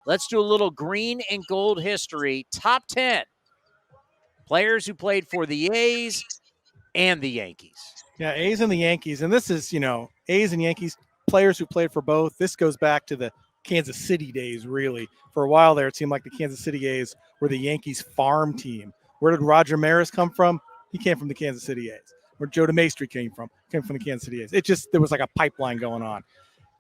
Let's do a little green and gold history. Top 10 players who played for the A's and the Yankees. Yeah, A's and the Yankees. And this is, A's and Yankees, players who played for both. This goes back to the Kansas City days, really. For a while there, it seemed like the Kansas City A's were the Yankees farm team. Where did Roger Maris come from? He came from the Kansas City A's. Where Joe DeMaestri came from the Kansas City A's. There was like a pipeline going on.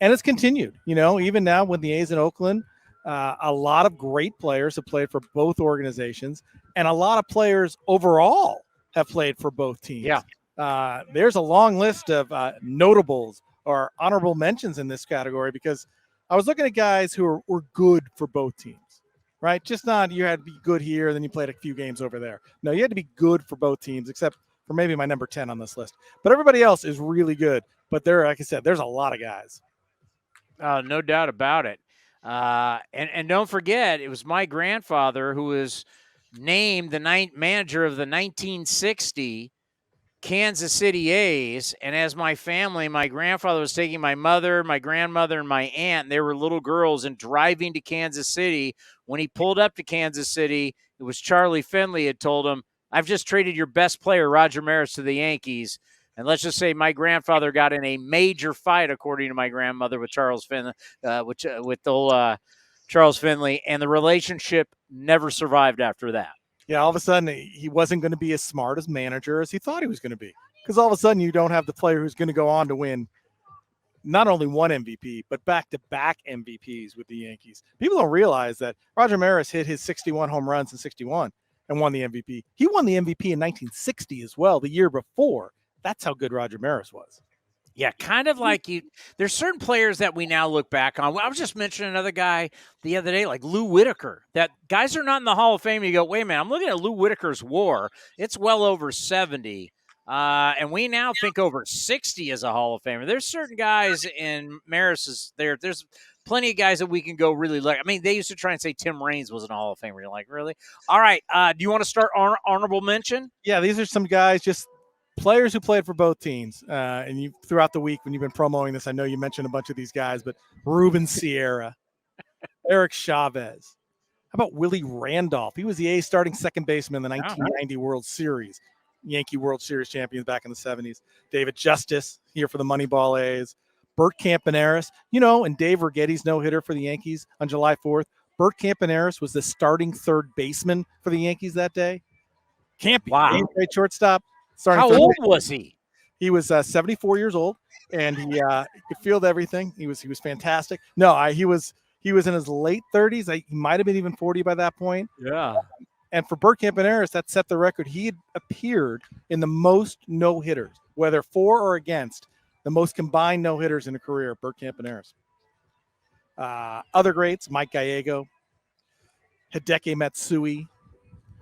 And it's continued, even now with the A's in Oakland, a lot of great players have played for both organizations, and a lot of players overall have played for both teams. Yeah. There's a long list of notables or honorable mentions in this category because I was looking at guys who were good for both teams, right? Just not you had to be good here, then you played a few games over there. No, you had to be good for both teams, except for maybe my number 10 on this list. But everybody else is really good. But like I said, there's a lot of guys. No doubt about it. And don't forget, it was my grandfather who was named the manager of the 1960 Kansas City A's. And as my family, my grandfather was taking my mother, my grandmother, and my aunt, and they were little girls, and driving to Kansas City. When he pulled up to Kansas City, it was Charlie Finley had told him, "I've just traded your best player, Roger Maris, to the Yankees." And let's just say my grandfather got in a major fight, according to my grandmother, with Charles Finley, with the whole Charles Finley, and the relationship never survived after that. Yeah, all of a sudden he wasn't going to be as smart as manager as he thought he was going to be, because all of a sudden you don't have the player who's going to go on to win not only one MVP, but back-to-back MVPs with the Yankees. People don't realize that Roger Maris hit his 61 home runs in 61 and won the MVP. He won the MVP in 1960 as well, the year before. That's how good Roger Maris was. Yeah, kind of like there's certain players that we now look back on. I was just mentioning another guy the other day, like Lou Whitaker, that guys are not in the Hall of Fame. You go, wait a minute, I'm looking at Lou Whitaker's WAR. It's well over 70. And we now think over 60 as a Hall of Famer. There's certain guys in Maris's there's plenty of guys that we can go really look. I mean, they used to try and say Tim Raines wasn't a Hall of Famer. You're like, really? All right. Do you want to start honorable mention? Yeah, these are some guys, just players who played for both teams. And you throughout the week when you've been promoting this, I know you mentioned a bunch of these guys, but Ruben Sierra, Eric Chavez. How about Willie Randolph? He was the A's starting second baseman in the 1990 World Series. Yankee World Series champions back in the 70s. David Justice here for the Moneyball A's. Bert Campaneris, and Dave Righetti's no-hitter for the Yankees on July 4th. Bert Campaneris was the starting third baseman for the Yankees that day. Campy, wow. Great shortstop. How old was he? He was 74 years old, and he could field everything. He was fantastic. No, he was in his late 30s. He might have been even 40 by that point. Yeah. And for Bert Campaneris, that set the record. He had appeared in the most no-hitters, whether for or against, the most combined no-hitters in a career, Bert Campaneris. Other greats, Mike Gallego, Hideki Matsui,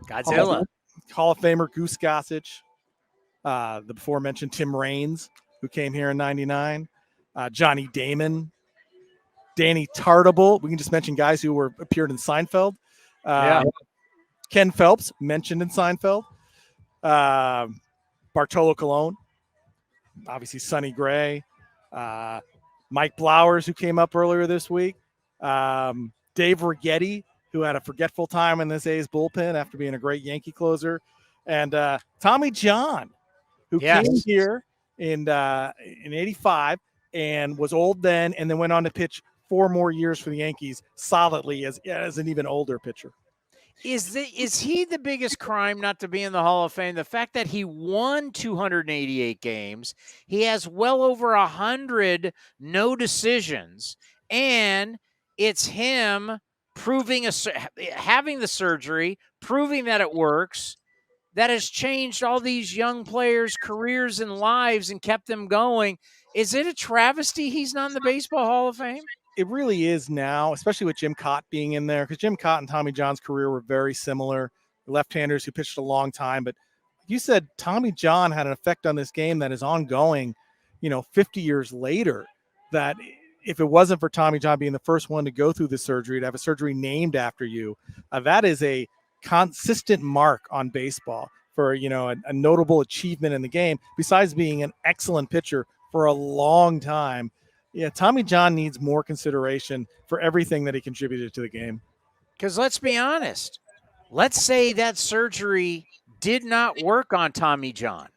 Godzilla, Hall of Famer Goose Gossage, the before-mentioned Tim Raines, who came here in 99, Johnny Damon, Danny Tartable. We can just mention guys who appeared in Seinfeld. Ken Phelps, mentioned in Seinfeld. Bartolo Colon, obviously Sonny Gray. Mike Blowers, who came up earlier this week. Dave Righetti, who had a forgetful time in this A's bullpen after being a great Yankee closer. And Tommy John, who came here in 85 and was old then, and then went on to pitch 4 more years for the Yankees solidly as an even older pitcher. Is he the biggest crime not to be in the Hall of Fame? The fact that he won 288 games, he has well over 100 no decisions, and it's him having the surgery, proving that it works, that has changed all these young players' careers and lives and kept them going. Is it a travesty he's not in the Baseball Hall of Fame? It really is now, especially with Jim Cott being in there, because Jim Cott and Tommy John's career were very similar. Left-handers who pitched a long time, but you said Tommy John had an effect on this game that is ongoing, 50 years later, that if it wasn't for Tommy John being the first one to go through the surgery, to have a surgery named after you, that is a consistent mark on baseball for, a notable achievement in the game, besides being an excellent pitcher for a long time. Yeah, Tommy John needs more consideration for everything that he contributed to the game. Because let's be honest, let's say that surgery did not work on Tommy John.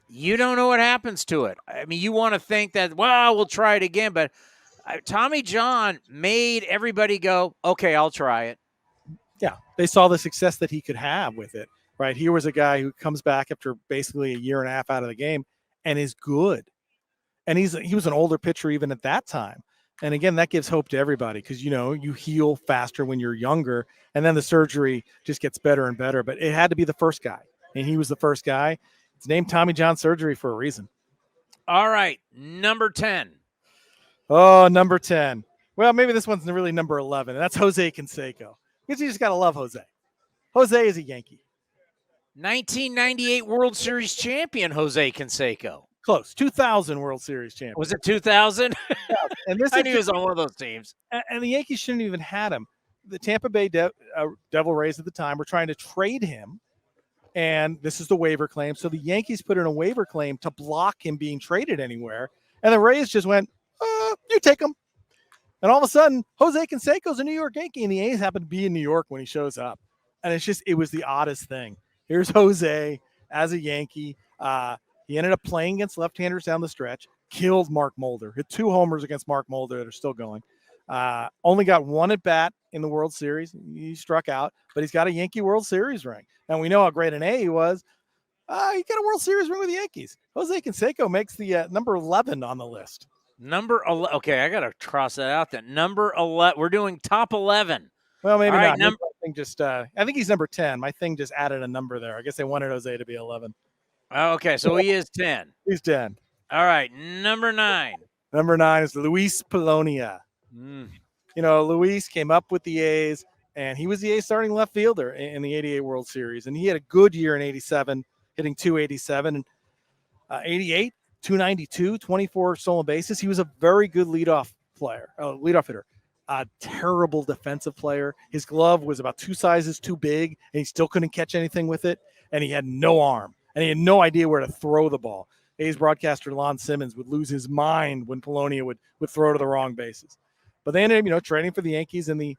You don't know what happens to it. I mean, you want to think that, well, we'll try it again, but Tommy John made everybody go, okay, I'll try it. Yeah, they saw the success that he could have with it, right? Here was a guy who comes back after basically a year and a half out of the game and is good. And he was an older pitcher even at that time. And again, that gives hope to everybody because, you heal faster when you're younger, and then the surgery just gets better and better. But it had to be the first guy, and he was the first guy. It's named Tommy John surgery for a reason. All right, number 10. Oh, number 10. Well, maybe this one's really number 11, and that's Jose Canseco. Because you just got to love Jose. Jose is a Yankee. 1998 World Series champion Jose Canseco. Close. 2000 World Series champion. Was it 2000? Yeah. And this I knew he was on one of those teams. And the Yankees shouldn't even had him. The Tampa Bay Devil Rays at the time were trying to trade him, and this is the waiver claim. So the Yankees put in a waiver claim to block him being traded anywhere, and the Rays just went, you take him. And all of a sudden, Jose Canseco's a New York Yankee, and the A's happen to be in New York when he shows up. And it was the oddest thing. Here's Jose as a Yankee. He ended up playing against left-handers down the stretch, killed Mark Mulder, hit 2 homers against Mark Mulder that are still going. Only got 1 at bat in the World Series. He struck out, but he's got a Yankee World Series ring. And we know how great an A he was. He got a World Series ring with the Yankees. Jose Canseco makes the number 11 on the list. Number 11. Okay, I got to cross that out then. Number 11. We're doing top 11. Well, maybe all not. Right, I think he's number 10. My thing just added a number there. I guess they wanted Jose to be 11. Okay, so he is 10. He's 10. All right, number 9. Number 9 is Luis Polonia. Luis came up with the A's, and he was the A's starting left fielder in the 88 World Series. And he had a good year in 87, hitting 287. And 88, 292, 24 stolen bases. He was a very good leadoff hitter. A terrible defensive player. His glove was about 2 sizes too big, and he still couldn't catch anything with it. And he had no arm, and he had no idea where to throw the ball. A's broadcaster Lon Simmons would lose his mind when Polonia would throw to the wrong bases. But they ended up, trading for the Yankees in the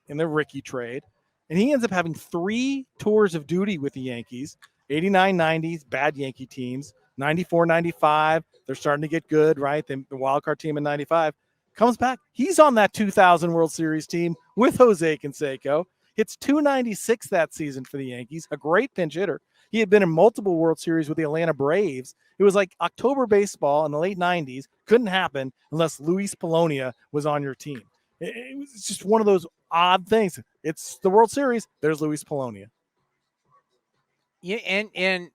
Rickey trade, and he ends up having 3 tours of duty with the Yankees. 89, 90s, bad Yankee teams. 94, 95, they're starting to get good, right? The wild card team in 95 comes back. He's on that 2000 World Series team with Jose Canseco. Hits 296 that season for the Yankees, a great pinch hitter. He had been in multiple World Series with the Atlanta Braves. It was like October baseball in the late 90s. Couldn't happen unless Luis Polonia was on your team. It was just one of those odd things. It's the World Series. There's Luis Polonia. Yeah, and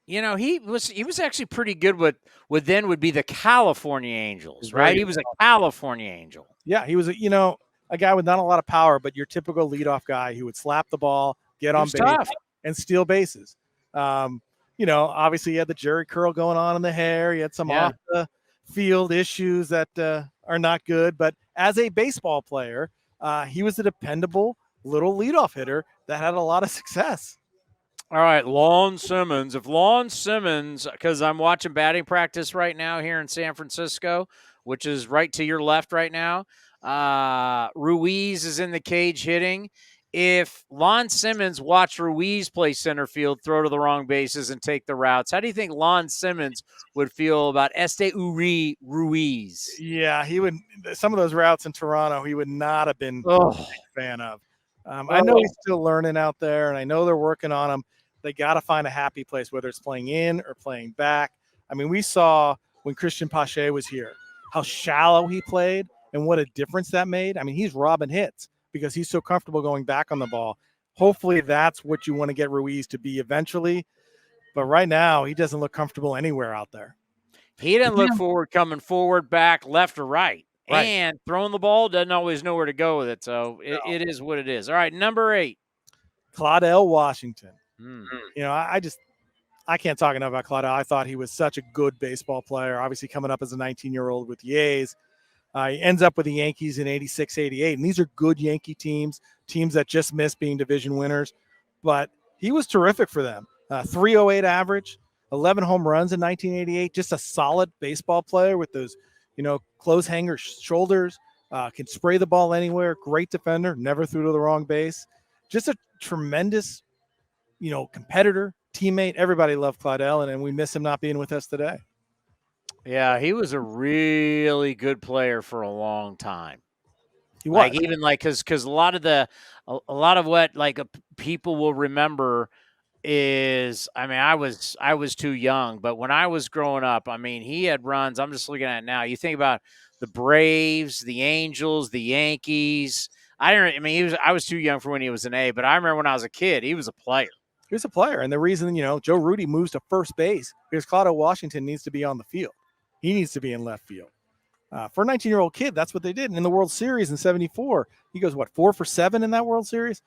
he was actually pretty good with what then would be the California Angels, right? He was a California Angel. Yeah, he was a guy with not a lot of power, but your typical leadoff guy who would slap the ball, get on base, and steal bases. Obviously he had the Jerry curl going on in the hair. He had some off the field issues that are not good, but as a baseball player, he was a dependable little leadoff hitter that had a lot of success. All right, Lon Simmons. If Lon Simmons, because I'm watching batting practice right now here in San Francisco, which is right to your left right now. Ruiz is in the cage hitting. If Lon Simmons watched Ruiz play center field, throw to the wrong bases, and take the routes, how do you think Lon Simmons would feel about Ruiz? Yeah, he would. Some of those routes in Toronto, he would not have been a fan of. I know he's still learning out there, and I know they're working on him. They got to find a happy place, whether it's playing in or playing back. I mean, we saw when Christian Pache was here, how shallow he played and what a difference that made. I mean, he's robbing hits because he's so comfortable going back on the ball. Hopefully that's what you want to get Ruiz to be eventually. But right now, he doesn't look comfortable anywhere out there. He didn't look forward, coming forward, back, left, or right. And throwing the ball, doesn't always know where to go with it. So it is what it is. All right, number 8. Claudell Washington. I can't talk enough about Claudell. I thought he was such a good baseball player, obviously coming up as a 19-year-old with the A's. He ends up with the Yankees in 86, 88, and these are good Yankee teams that just missed being division winners. But he was terrific for them. 308 average, 11 home runs in 1988, just a solid baseball player with those close hanger shoulders, can spray the ball anywhere. Great defender, never threw to the wrong base. Just a tremendous, competitor, teammate. Everybody loved Claudel, and we miss him not being with us today. Yeah, he was a really good player for a long time. He was. Like even like because a lot of what people will remember is, I mean, I was too young, but when I was growing up, I mean, he had runs. I'm just looking at it now. You think about the Braves, the Angels, the Yankees. I mean, I was too young for when he was an A, but I remember when I was a kid, he was a player. He was a player, and the reason Joe Rudy moves to first base because Claudio Washington needs to be on the field. He needs to be in left field. For a 19-year-old kid, that's what they did. And in the World Series in '74, he goes, 4 for 7 in that World Series?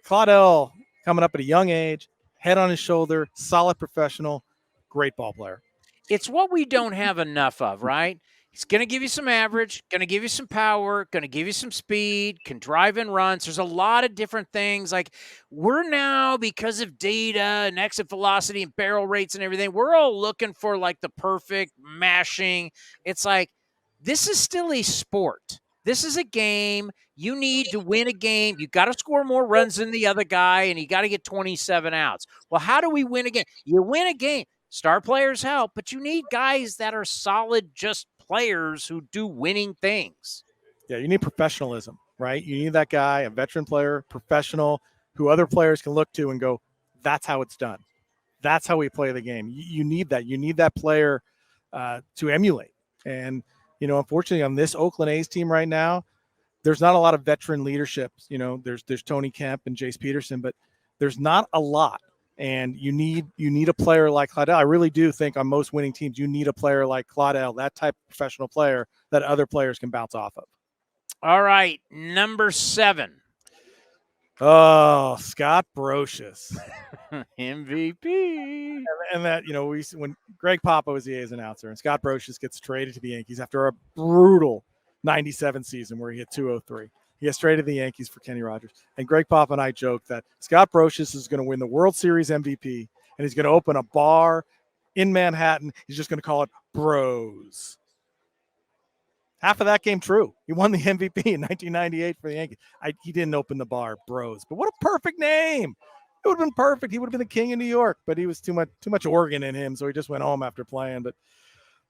Claudel, coming up at a young age, head on his shoulder, solid professional, great ball player. It's what we don't have enough of, right? He's going to give you some average, going to give you some power, going to give you some speed, can drive in runs. There's a lot of different things. Like we're now, because of data and exit velocity and barrel rates and everything, we're all looking for like the perfect mashing. It's like, this is still a sport. This is a game. You need to win a game. You got to score more runs than the other guy, and you got to get 27 outs. Well, how do we win a game? You win a game. Star players help, but you need guys that are solid, just players who do winning things. Yeah, you need professionalism, right? You need that guy, a veteran player, professional, who other players can look to and go, that's how it's done. That's how we play the game. You need that. You need that player to emulate. And, unfortunately, on this Oakland A's team right now, there's not a lot of veteran leadership. There's Tony Kemp and Jace Peterson, but there's not a lot. And you need a player like Claudel. I really do think on most winning teams, you need a player like Claudel, that type of professional player that other players can bounce off of. All right, number 7. Oh, Scott Brocious. MVP. And that, when Greg Papa was the A's announcer and Scott Brocious gets traded to the Yankees after a brutal 97 season where he hit 203. He gets traded to the Yankees for Kenny Rogers. And Greg Papa and I joked that Scott Brocious is going to win the World Series MVP, and he's going to open a bar in Manhattan. He's just going to call it Bros. Half of that came true. He won the MVP in 1998 for the Yankees. He didn't open the bar Bros, but what a perfect name. It would have been perfect. He would have been the king of New York, but he was too much Oregon in him, so he just went home after playing. But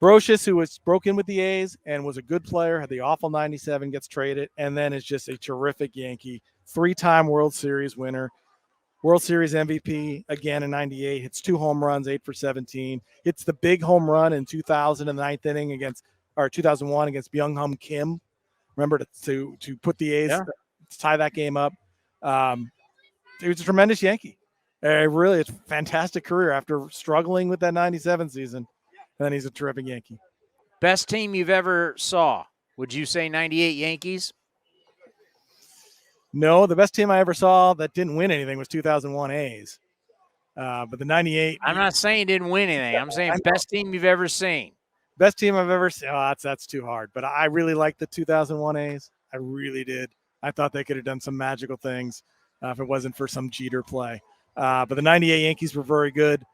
Brocious, who broke in with the A's and was a good player, had the awful 97, gets traded, and then is just a terrific Yankee. 3-time World Series winner, World Series MVP again in 98, hits 2 home runs, 8 for 17, hits the big home run in 2000 in the 9th inning 2001 against Byung-Hum Kim. Remember to put the A's, to tie that game up. He was a tremendous Yankee. Really, it's a fantastic career after struggling with that 97 season. And then he's a terrific Yankee. Best team you've ever saw? Would you say 98 Yankees? No, the best team I ever saw that didn't win anything was 2001 A's. But the 98. I'm not saying didn't win anything. I'm saying best team you've ever seen. Best team I've ever seen. Oh, that's too hard. But I really liked the 2001 A's. I really did. I thought they could have done some magical things if it wasn't for some Jeter play. But the 98 Yankees were very good.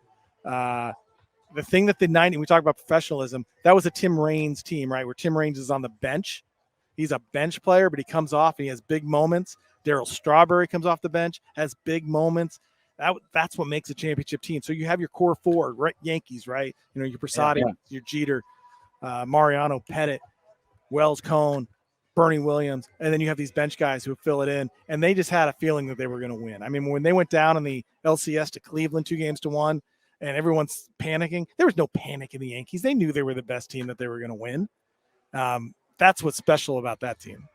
The thing that we talk about professionalism, that was a Tim Raines team, right? Where Tim Raines is on the bench. He's a bench player, but he comes off and he has big moments. Darryl Strawberry comes off the bench, has big moments. That's what makes a championship team. So you have your core 4, right? Yankees, right? Your Posada, your Jeter, Mariano, Pettit, Wells Cone, Bernie Williams, and then you have these bench guys who fill it in, and they just had a feeling that they were going to win. I mean, when they went down in the LCS to Cleveland 2-1, and everyone's panicking, there was no panic in the Yankees. They knew they were the best team, that they were going to win. That's what's special about that team.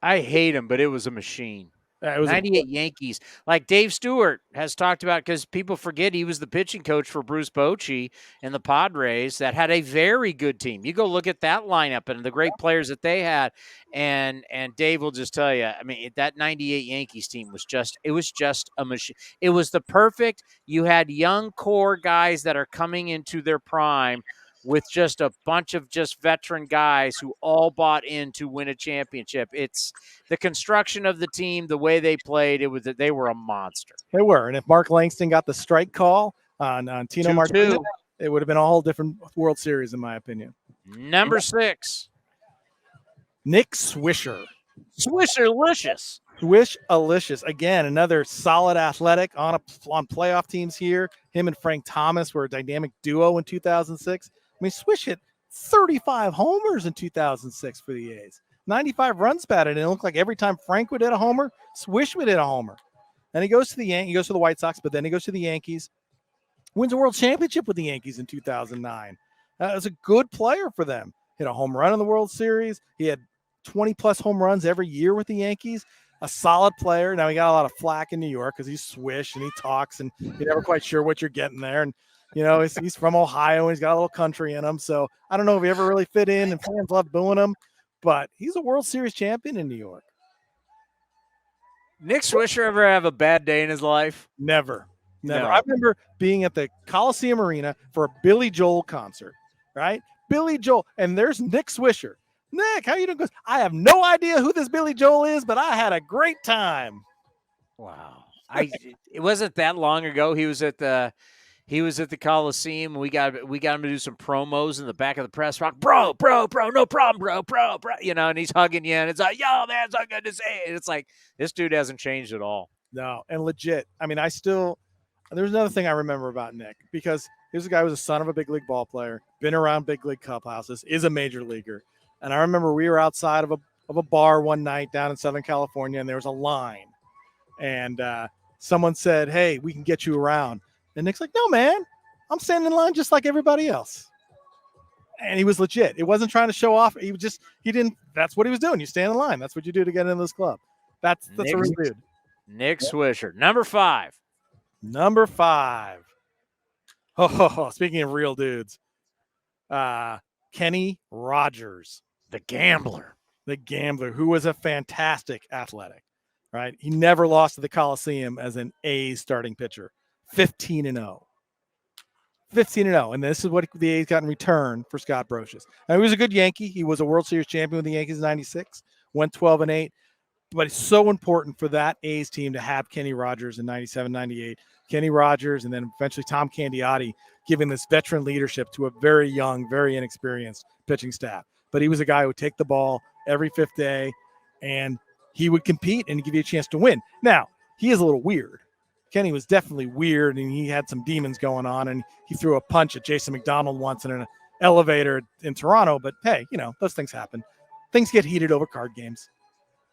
I hate him, but it was a machine. It was 98 Yankees. Like Dave Stewart has talked about, because people forget he was the pitching coach for Bruce Bochy and the Padres that had a very good team. You go look at that lineup and the great players that they had, and Dave will just tell you, I mean, that 98 Yankees team was just a machine. It was the perfect. You had young core guys that are coming into their prime with just a bunch of just veteran guys who all bought in to win a championship. It's the construction of the team, the way they played. They were a monster. They were. And if Mark Langston got the strike call on Tino Martinez, it would have been a whole different World Series, in my opinion. Number 6. Nick Swisher. Swisherlicious. Swish-alicious. Again, another solid athletic on playoff teams here. Him and Frank Thomas were a dynamic duo in 2006. I mean, Swish hit 35 homers in 2006 for the A's. 95 runs batted, and it looked like every time Frank would hit a homer, Swish would hit a homer. And he goes to the White Sox, but then he goes to the Yankees. Wins a World Championship with the Yankees in 2009. Was a good player for them. Hit a home run in the World Series. He had 20-plus home runs every year with the Yankees. A solid player. Now, he got a lot of flack in New York because he's Swish and he talks and you're never quite sure what you're getting there. And, he's from Ohio and he's got a little country in him. So I don't know if he ever really fit in and fans love booing him, but he's a World Series champion in New York. Nick Swisher ever have a bad day in his life? Never. No. I remember being at the Coliseum Arena for a Billy Joel concert, right? Billy Joel. And there's Nick Swisher. Nick, how you doing? Goes, I have no idea who this Billy Joel is, but I had a great time. Wow. It wasn't that long ago. He was at the Coliseum. We got him to do some promos in the back of the press box. Bro, no problem, bro. And he's hugging you, and it's like, yo, man, it's so good to see it. It's like, this dude hasn't changed at all. No, and legit. I mean, there's another thing I remember about Nick, because he was a guy who was a son of a big league ball player, been around big league clubhouses, is a major leaguer. And I remember we were outside of a bar one night down in Southern California, and there was a line. And someone said, hey, we can get you around. And Nick's like, no, man, I'm standing in line just like everybody else. And he was legit. It wasn't trying to show off. That's what he was doing. You stand in line. That's what you do to get into this club. That's a real dude. Nick Swisher. Number 5. Oh, speaking of real dudes, Kenny Rogers. The gambler, who was a fantastic athletic, right? He never lost to the Coliseum as an A's starting pitcher. 15-0. 15-0. And this is what the A's got in return for Scott Brocious. Now, he was a good Yankee. He was a World Series champion with the Yankees in 96, went 12-8. But it's so important for that A's team to have Kenny Rogers in 97, 98. Kenny Rogers, and then eventually Tom Candiotti, giving this veteran leadership to a very young, very inexperienced pitching staff. But he was a guy who would take the ball every fifth day, and he would compete and give you a chance to win. Now, he is a little weird. Kenny was definitely weird, and he had some demons going on, and he threw a punch at Jason McDonald once in an elevator in Toronto. But, hey, those things happen. Things get heated over card games.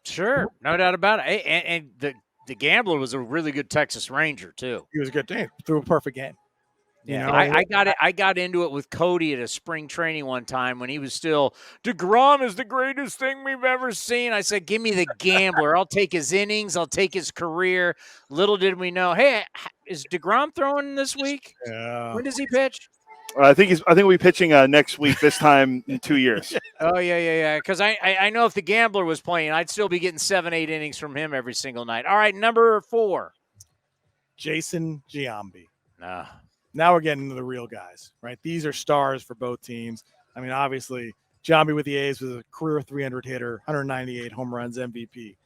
Sure, no doubt about it. And the gambler was a really good Texas Ranger, too. He was a good team. Threw a perfect game. Yeah, I got into it with Cody at a spring training one time when he was still, DeGrom is the greatest thing we've ever seen. I said, give me the gambler. I'll take his innings. I'll take his career. Little did we know, hey, is DeGrom throwing this week? Yeah. When does he pitch? I think we'll be pitching next week, this time in 2 years. Oh, yeah. Because I know if the gambler was playing, I'd still be getting 7-8 innings from him every single night. All right, number 4. Jason Giambi. Nah. Now we're getting into the real guys, right? These are stars for both teams. I mean, obviously, Giambi with the A's was a career 300 hitter, 198 home runs, MVP.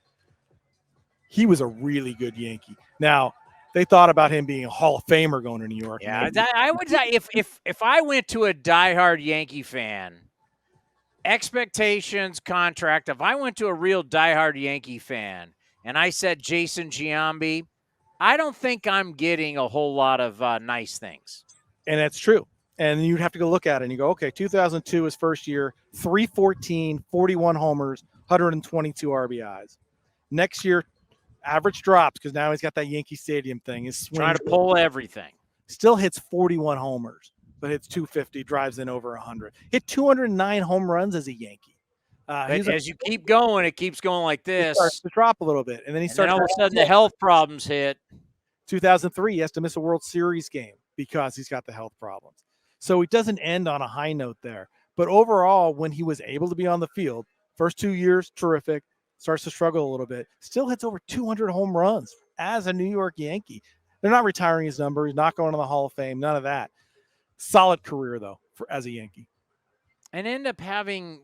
He was a really good Yankee. Now, they thought about him being a Hall of Famer going to New York. Yeah, I would say if I went to a diehard Yankee fan, expectations, contract, if I went to a real diehard Yankee fan and I said Jason Giambi, I don't think I'm getting a whole lot of nice things. And that's true. And you'd have to go look at it and you go, okay, 2002 his first year, 314, 41 homers, 122 RBIs. Next year, average drops because now he's got that Yankee Stadium thing. He's trying to pull everything. Still hits 41 homers, but hits 250, drives in over 100. Hit 209 home runs as a Yankee. As you keep going, it keeps going like this. He starts to drop a little bit, and then all of a sudden the health problems hit. 2003, he has to miss a World Series game because he's got the health problems. So he doesn't end on a high note there. But overall, when he was able to be on the field, first 2 years, terrific. Starts to struggle a little bit. Still hits over 200 home runs as a New York Yankee. They're not retiring his number. He's not going to the Hall of Fame. None of that. Solid career, though, as a Yankee. And end up having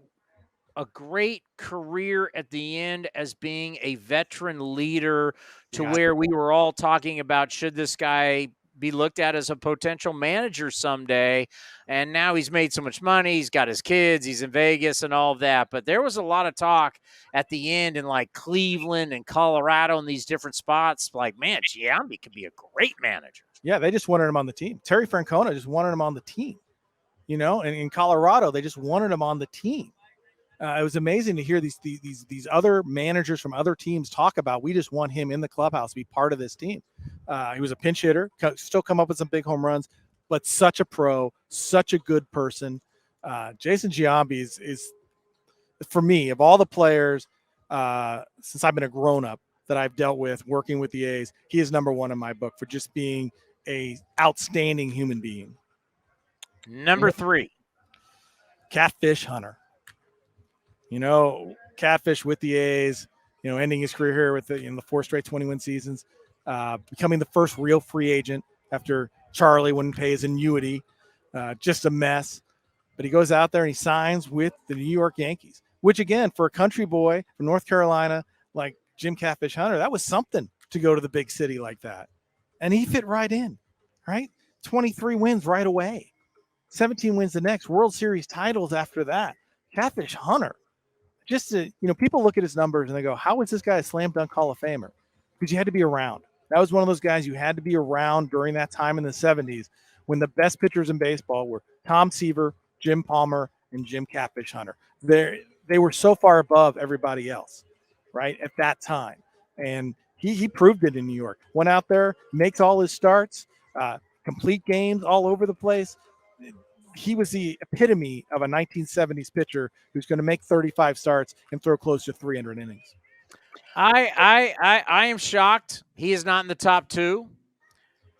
a great career at the end as being a veteran leader to where we were all talking about, should this guy be looked at as a potential manager someday. And now he's made so much money. He's got his kids. He's in Vegas and all of that. But there was a lot of talk at the end in like Cleveland and Colorado and these different spots. Like, man, Giambi could be a great manager. Yeah, they just wanted him on the team. Terry Francona just wanted him on the team. And in Colorado, they just wanted him on the team. It was amazing to hear these other managers from other teams talk about, we just want him in the clubhouse to be part of this team. He was a pinch hitter, still come up with some big home runs, but such a pro, such a good person. Jason Giambi is for me, of all the players since I've been a grown-up that I've dealt with working with the A's, he is number one in my book for just being a outstanding human being. Number 3, catfish hunter. Catfish with the A's, ending his career here with the 4 straight 20-win seasons, becoming the first real free agent after Charlie wouldn't pay his annuity, just a mess. But he goes out there and he signs with the New York Yankees, which again, for a country boy from North Carolina like Jim Catfish Hunter, that was something to go to the big city like that. And he fit right in, right? 23 wins right away, 17 wins the next, World Series titles after that. Catfish Hunter. Just to, people look at his numbers and they go, how is this guy a slam dunk Hall of Famer? Because you had to be around. That was one of those guys you had to be around during that time in the 70s when the best pitchers in baseball were Tom Seaver, Jim Palmer, and Jim Catfish Hunter. They were so far above everybody else, right, at that time. And he proved it in New York. Went out there, makes all his starts, complete games all over the place. He was the epitome of a 1970s pitcher who's going to make 35 starts and throw close to 300 innings. I am shocked he is not in the top 2.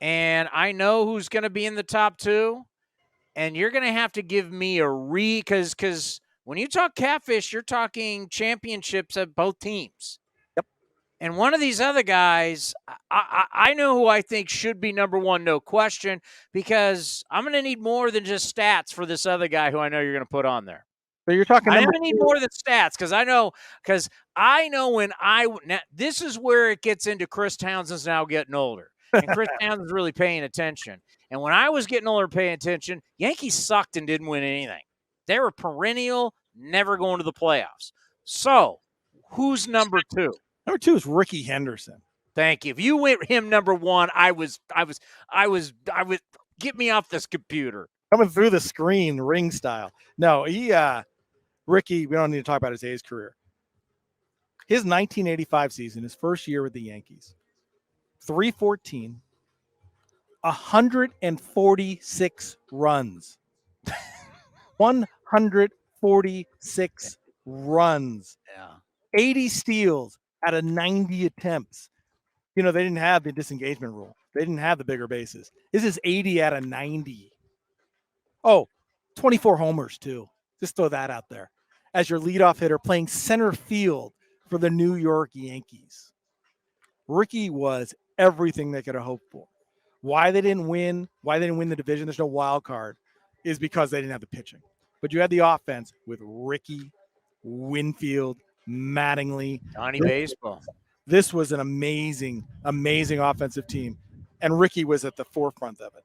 And I know who's going to be in the top 2. And you're going to have to give me because when you talk Catfish, you're talking championships at both teams. Yep. And one of these other guys, I know who I think should be number 1, no question, because I'm going to need more than just stats for this other guy who I know you're going to put on there. So you're talking. I'm going to need more than stats because I know when now, this is where it gets into Chris Townsend's now getting older. And Chris Townsend's really paying attention. And when I was getting older paying attention, Yankees sucked and didn't win anything. They were perennial, never going to the playoffs. So, who's number 2? Number 2 is Ricky Henderson. Thank you. If you went him number 1, I was get me off this computer. Coming through the screen, ring style. No, Ricky, we don't need to talk about his A's career. His 1985 season, his first year with the Yankees, 314, 146 runs. 146 runs. Yeah. 80 steals out of 90 attempts. They didn't have the disengagement rule. They didn't have the bigger bases. This is 80 out of 90. Oh, 24 homers too. Just throw that out there. As your leadoff hitter playing center field for the New York Yankees. Ricky was everything they could have hoped for. Why they didn't win the division, there's no wild card, is because they didn't have the pitching. But you had the offense with Ricky, Winfield, Mattingly. Johnny Baseball. This was an amazing, amazing offensive team. And Ricky was at the forefront of it.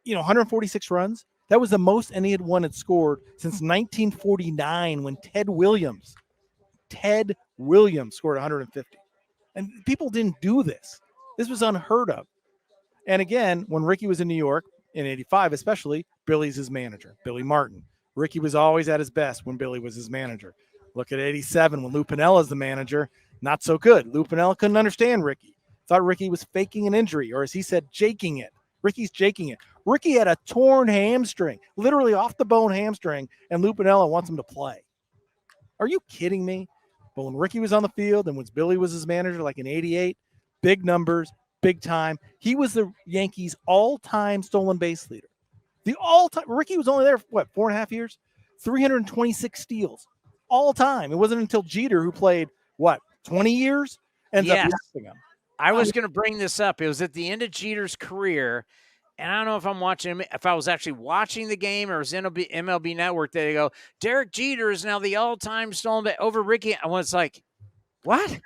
146 runs. That was the most anyone had scored since 1949 when Ted Williams scored 150. And people didn't do this. This was unheard of. And again, when Ricky was in New York, in 85 especially, Billy's his manager, Billy Martin. Ricky was always at his best when Billy was his manager. Look at 87 when Lou Pinella's the manager. Not so good. Lou Piniella couldn't understand Ricky. Thought Ricky was faking an injury, or as he said, jaking it. Ricky's jaking it. Ricky had a torn hamstring, literally off the bone hamstring, and Lou Piniella wants him to play. Are you kidding me? But when Ricky was on the field and when Billy was his manager, like in 88, big numbers, big time. He was the Yankees' all-time stolen base leader. The all-time. Ricky was only there for, 4.5 years? 326 steals. All time. It wasn't until Jeter, who played, 20 years? Ends up missing him. I was going to bring this up. It was at the end of Jeter's career, and I don't know if I'm watching him, if I was actually watching the game or it was MLB Network. They go, Derek Jeter is now the all-time stolen base over Ricky. I was like, what?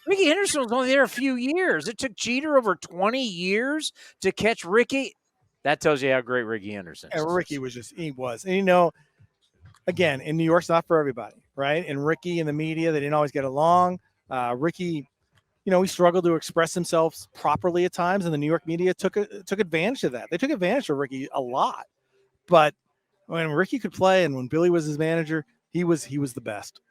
Ricky Henderson was only there a few years. It took Jeter over 20 years to catch Ricky. That tells you how great Ricky Henderson is. And Ricky was. And, again, in New York, it's not for everybody, right? And Ricky and the media, they didn't always get along. Ricky, he struggled to express himself properly at times, and the New York media took advantage of that. They took advantage of Ricky a lot. But when Ricky could play and when Billy was his manager, he was the best.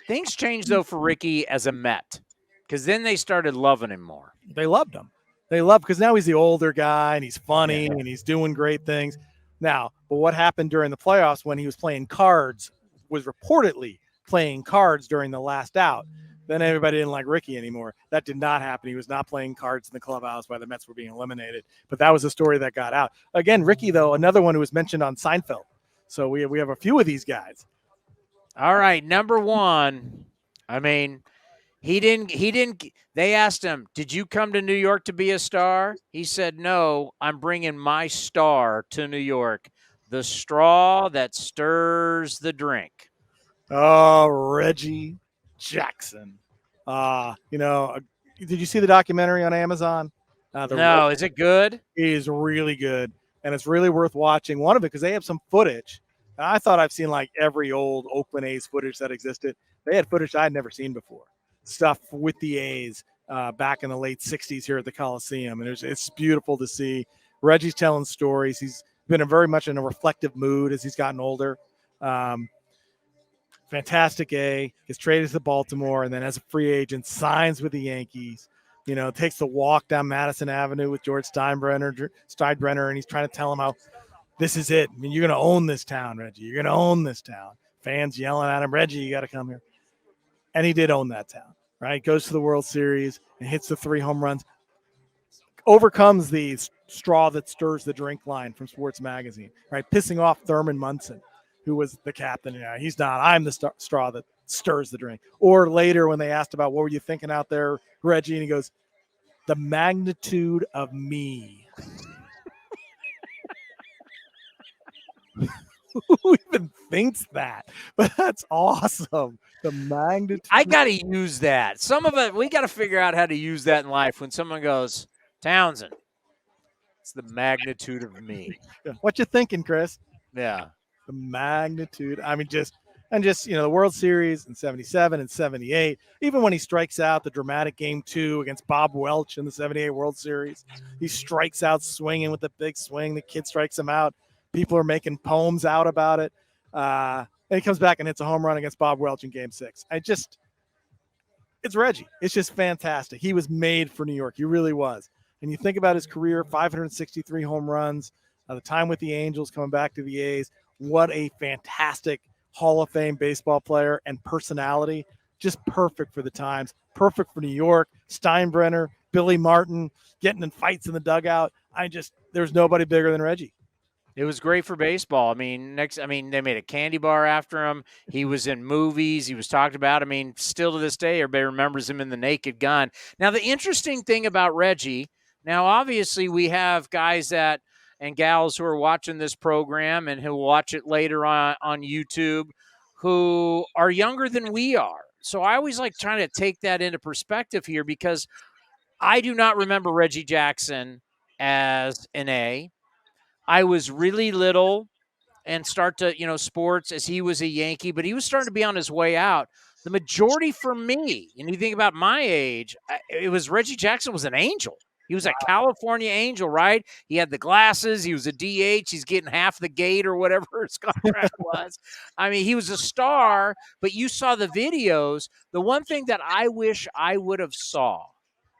Things changed, though, for Ricky as a Met, because then they started loving him more. They loved him. Because now he's the older guy and he's funny and he's doing great things. Now, but what happened during the playoffs when he was playing cards was reportedly playing cards during the last out. Then everybody didn't like Ricky anymore. That did not happen. He was not playing cards in the clubhouse while the Mets were being eliminated. But that was a story that got out. Again, Ricky, though, another one who was mentioned on Seinfeld. So we have a few of these guys. All right, number one. I mean, he didn't. They asked him, "Did you come to New York to be a star?" He said, "No, I'm bringing my star to New York. The straw that stirs the drink." Oh, Reggie Jackson. Did you see the documentary on Amazon? No, is it good? It is really good, and it's really worth watching. One of it because they have some footage. And I thought I've seen like every old Oakland A's footage that existed. They had footage I had never seen before. Stuff with the A's back in the late '60s here at the Coliseum, and it's beautiful to see. Reggie's telling stories. He's been very much in a reflective mood as he's gotten older. Fantastic A, gets traded to Baltimore, and then as a free agent signs with the Yankees. Takes the walk down Madison Avenue with George Steinbrenner, and he's trying to tell him how this is it. I mean, you're going to own this town, Reggie. You're going to own this town. Fans yelling at him, Reggie, you got to come here. And he did own that town, right? Goes to the World Series and hits the 3 home runs. Overcomes the straw that stirs the drink line from Sports Magazine, right? Pissing off Thurman Munson, who was the captain. He's not. I'm the straw that stirs the drink. Or later when they asked about what were you thinking out there, Reggie, and he goes, the magnitude of me. Who even thinks that? But that's awesome. The magnitude. I got to use that. Some of it, we got to figure out how to use that in life. When someone goes, Townsend, it's the magnitude of me. What you thinking, Chris? Yeah. The magnitude. I mean, just the World Series in '77 and '78. Even when he strikes out the dramatic Game 2 against Bob Welch in the '78 World Series, he strikes out swinging with a big swing. The kid strikes him out. People are making poems out about it. And he comes back and hits a home run against Bob Welch in Game 6. It's Reggie. It's just fantastic. He was made for New York. He really was. And you think about his career, 563 home runs, the time with the Angels, coming back to the A's. What a fantastic Hall of Fame baseball player and personality. Just perfect for the times. Perfect for New York. Steinbrenner, Billy Martin, getting in fights in the dugout. There's nobody bigger than Reggie. It was great for baseball. I mean, they made a candy bar after him. He was in movies. He was talked about. I mean, still to this day, everybody remembers him in The Naked Gun. Now, the interesting thing about Reggie, now, obviously, we have guys and gals who are watching this program and who will watch it later on YouTube who are younger than we are. So I always like trying to take that into perspective here because I do not remember Reggie Jackson as an A. I was really little and start to, sports as he was a Yankee, but he was starting to be on his way out. The majority for me, and you think about my age, it was Reggie Jackson was an angel. He was a California angel, right? He had the glasses. He was a DH. He's getting half the gate or whatever his contract was. I mean, he was a star, but you saw the videos. The one thing that I wish I would have saw,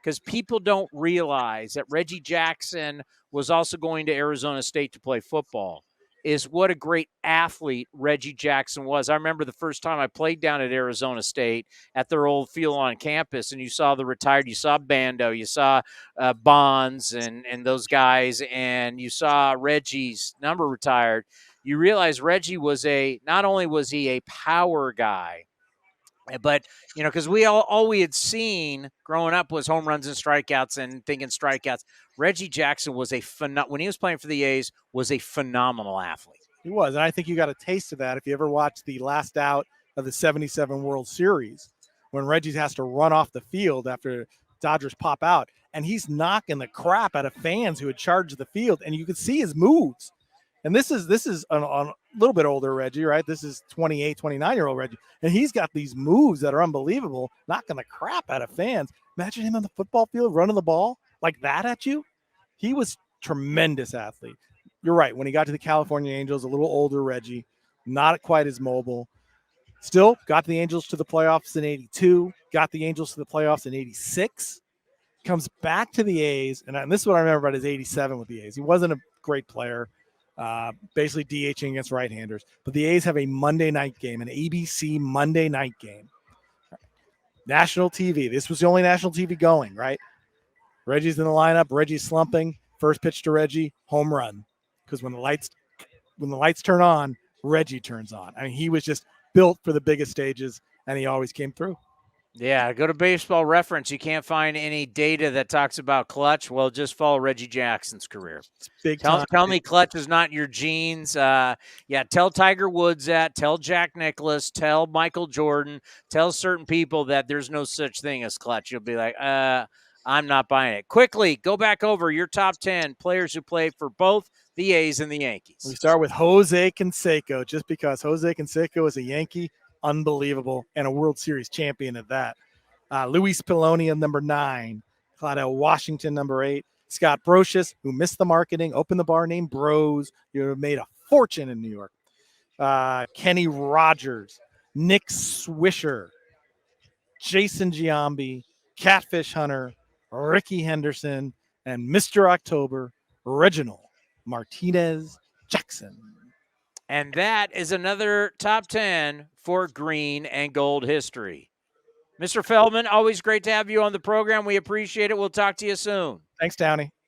because people don't realize that Reggie Jackson was also going to Arizona State to play football, is what a great athlete Reggie Jackson was. I remember the first time I played down at Arizona State at their old field on campus, and you saw the retired, you saw Bando, you saw Bonds and those guys, and you saw Reggie's number retired. You realize Reggie was not only was he a power guy, but, because all we had seen growing up was home runs and strikeouts and thinking strikeouts. Reggie Jackson was when he was playing for the A's, was a phenomenal athlete. He was. And I think you got a taste of that if you ever watched the last out of the '77 World Series when Reggie has to run off the field after Dodgers pop out, and he's knocking the crap out of fans who had charged the field, and you could see his moves. And this is a little bit older Reggie, right? This is 28, 29-year-old Reggie, and he's got these moves that are unbelievable, knocking the crap out of fans. Imagine him on the football field running the ball like that at you. He was tremendous athlete. You're right. When he got to the California Angels, a little older Reggie, not quite as mobile. Still got the Angels to the playoffs in 82, got the Angels to the playoffs in 86, comes back to the A's, and this is what I remember about his 87 with the A's. He wasn't a great player, basically DHing against right-handers, but the A's have a Monday night game, an ABC Monday night game. National TV. This was the only national TV going, right? Reggie's in the lineup. Reggie's slumping. First pitch to Reggie, home run. Because when the lights turn on, Reggie turns on. I mean, he was just built for the biggest stages, and he always came through. Yeah, go to Baseball Reference. You can't find any data that talks about clutch. Well, just follow Reggie Jackson's career. It's big time. Tell me clutch is not your genes. Tell Tiger Woods that. Tell Jack Nicklaus. Tell Michael Jordan. Tell certain people that there's no such thing as clutch. You'll be like, I'm not buying it. Quickly, go back over your top 10 players who played for both the A's and the Yankees. We start with Jose Canseco, just because Jose Canseco is a Yankee. Unbelievable, and a World Series champion at that. Luis Pilonia, number 9. Claudel Washington, number 8. Scott Brocious, who missed the marketing, opened the bar named Bros. You made a fortune in New York. Kenny Rogers, Nick Swisher, Jason Giambi, Catfish Hunter, Ricky Henderson, and Mr. October, Reginald Martinez Jackson. And that is another top 10 for green and gold history. Mr. Feldman, always great to have you on the program. We appreciate it. We'll talk to you soon. Thanks, Downey.